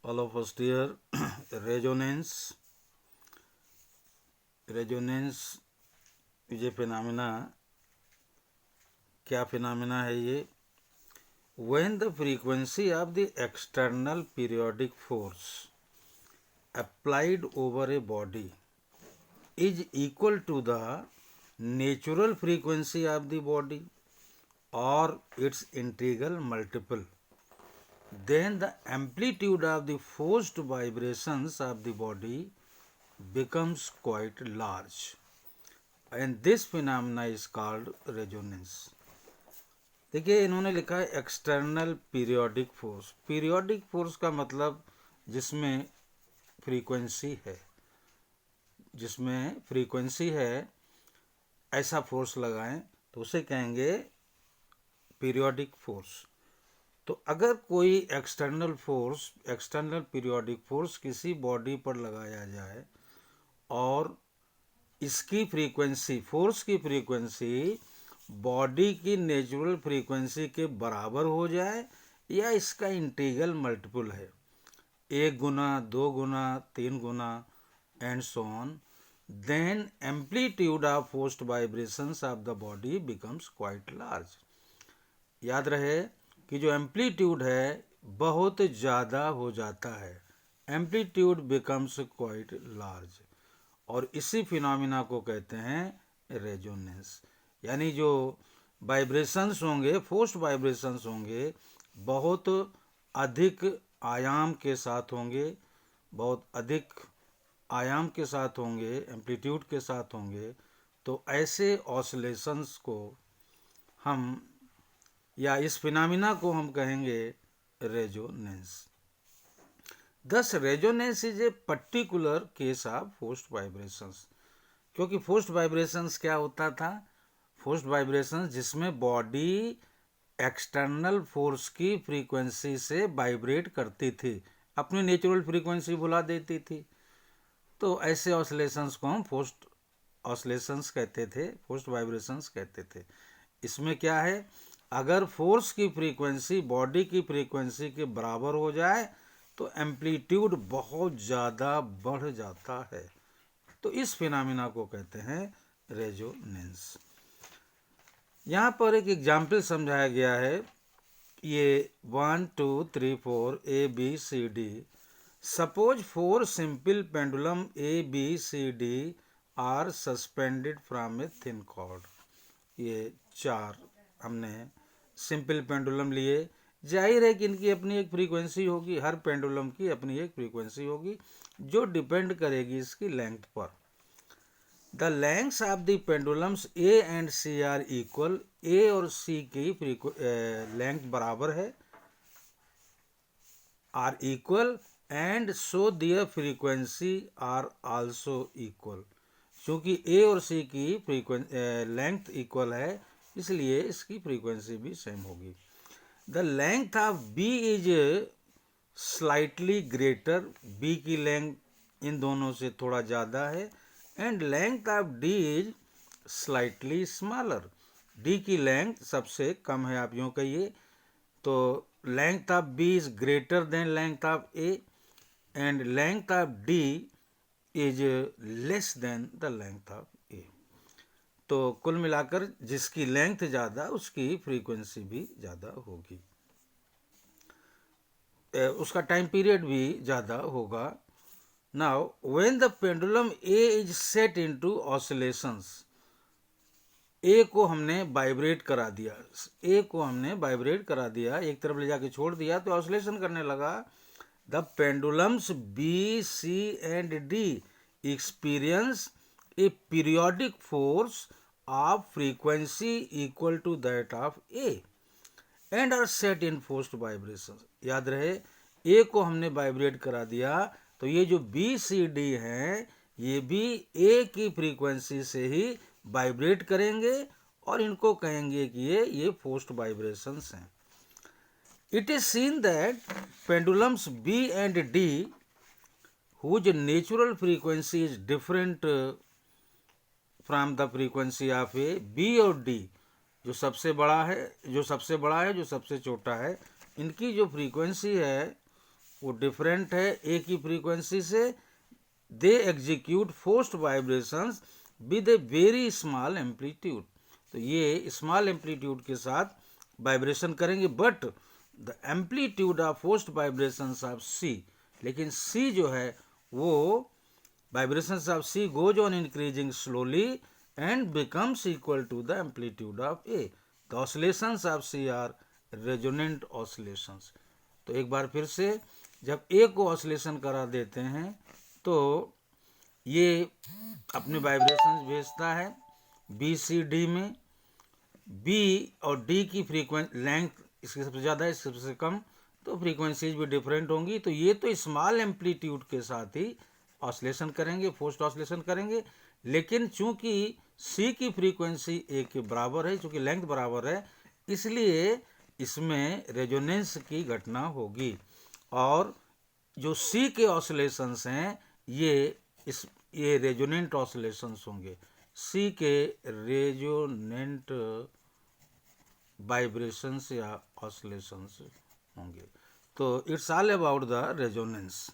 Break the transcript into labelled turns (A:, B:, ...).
A: all of us dear. Resonance is a phenomena. क्या phenomena है ये? When the frequency of the external periodic force applied over a body is equal to the natural frequency of the body or its integral multiple, then the amplitude of the forced vibrations of the body becomes quite large, and this phenomena is called resonance. देखिए, इन्होंने लिखा है external periodic force. Periodic force का मतलब जिसमें frequency है ऐसा force लगाएं तो उसे कहेंगे पीरियोडिक फोर्स. तो अगर कोई एक्सटर्नल पीरियोडिक फोर्स किसी बॉडी पर लगाया जाए और इसकी फोर्स की फ्रीक्वेंसी बॉडी की नेचुरल फ्रीक्वेंसी के बराबर हो जाए या इसका इंटीग्रल मल्टीपल है, 1 गुना, 2 गुना, 3 गुना and so on, then amplitude of forced vibrations of the body becomes quite large. याद रहे कि जो एम्पलीट्यूड है बहुत ज़्यादा हो जाता है, एम्पलीट्यूड बिकम्स क्वाइट लार्ज, और इसी फिनोमिना को कहते हैं रेजोनेंस. यानी जो वाइब्रेशंस होंगे, फोर्स्ड वाइब्रेशंस होंगे, बहुत अधिक आयाम के साथ होंगे, बहुत अधिक आयाम के साथ होंगे, एम्पलीट्यूड के साथ होंगे. तो ऐसे ऑसिलेशंस को हम या इस फिनोमिना को हम कहेंगे resonance. Thus resonance is a particular case of forced vibrations. क्योंकि फोर्स्ड वाइब्रेशंस क्या होता था? फोर्स्ड वाइब्रेशंस जिसमें बॉडी एक्सटर्नल फोर्स की फ्रीक्वेंसी से वाइब्रेट करती थी, अपनी नेचुरल फ्रीक्वेंसी भुला देती थी. तो ऐसे ऑसिलेशंस को हम फोर्स्ड ऑसिलेशंस कहते थे, फोर्स्ड वाइब्रेशंस कहते थे. इसमें क्या है, अगर फोर्स की फ्रीक्वेंसी बॉडी की फ्रीक्वेंसी के बराबर हो जाए तो एम्पलीट्यूड बहुत ज़्यादा बढ़ जाता है. तो इस फिनोमिना को कहते हैं रेजोनेंस. यहाँ पर एक एग्जाम्पल समझाया गया है. ये 1 2 3 4 ABCD. Suppose 4 simple pendulum ABCD are suspended from a thin cord. ये 4 हमने सिंपल पेंडुलम लिए. जाहिर है कि इनकी अपनी एक फ्रीक्वेंसी होगी, हर पेंडुलम की अपनी एक फ्रीक्वेंसी होगी जो डिपेंड करेगी इसकी लेंथ पर. The lengths of the pendulums A and C are equal. A और C की लेंथ बराबर है, are equal, and so their frequency are also equal. क्योंकि A और C की लेंथ इक्वल है इसलिए इसकी फ्रीक्वेंसी भी सेम होगी. The length of B is slightly greater. B की लेंथ इन दोनों से थोड़ा ज़्यादा है, and length of D is slightly smaller. D की लेंथ सबसे कम है, आप यूँ कहिए. तो length of B is greater than length of A and length of D is less than the length of A. तो कुल मिलाकर जिसकी लेंथ ज़्यादा उसकी फ्रीक्वेंसी भी ज़्यादा होगी, उसका टाइम पीरियड भी ज़्यादा होगा. Now when the pendulum A is set into oscillations. A को हमने वाइब्रेट करा दिया, एक तरफ ले जाके छोड़ दिया तो ऑसिलेशन करने लगा. The pendulums B, C and D experience A periodic force of frequency equal to that of A and are set in forced vibrations. याद रहे, A को हमने वाइब्रेट करा दिया तो ये जो B C D हैं ये भी A की फ्रीक्वेंसी से ही वाइब्रेट करेंगे और इनको कहेंगे कि ये फोर्स्ड वाइब्रेशंस हैं. It is seen that pendulums B and D whose natural frequency is different from the frequency of A. B और D जो सबसे बड़ा है, जो सबसे छोटा है, इनकी जो फ्रीक्वेंसी है वो डिफरेंट है ए की फ्रीक्वेंसी से। They execute forced vibrations with a very small amplitude, तो ये स्मॉल एम्पलीट्यूड के साथ वाइब्रेशन करेंगे, but the amplitude of forced vibrations of C, लेकिन सी जो है वो vibrations of C goes on increasing slowly and becomes equal to the amplitude of A. The oscillations of C are resonant oscillations. तो एक बार फिर से जब A को ऑसिलेशन करा देते हैं तो ये अपने वाइब्रेशंस भेजता है B C D में। B और D की फ्रीक्वेंसी लेंथ इसकी सबसे ज़्यादा है, इसकी सबसे कम, तो फ्रीक्वेंसीज भी डिफरेंट होंगी। तो ये तो स्मॉल एम्पलीट्यूड के साथ ही ऑसिलेशन करेंगे, फोर्स्ड ऑसिलेशन करेंगे, लेकिन चूंकि सी की फ्रीक्वेंसी ए के बराबर है, चूंकि लेंथ बराबर है, इसलिए इसमें रेजोनेंस की घटना होगी और जो सी के ऑसिलेशंस हैं ये रेजोनेंट ऑसिलेशंस होंगे, सी के रेजोनेंट वाइब्रेशंस या ऑसिलेशंस होंगे। तो it's all about the resonance.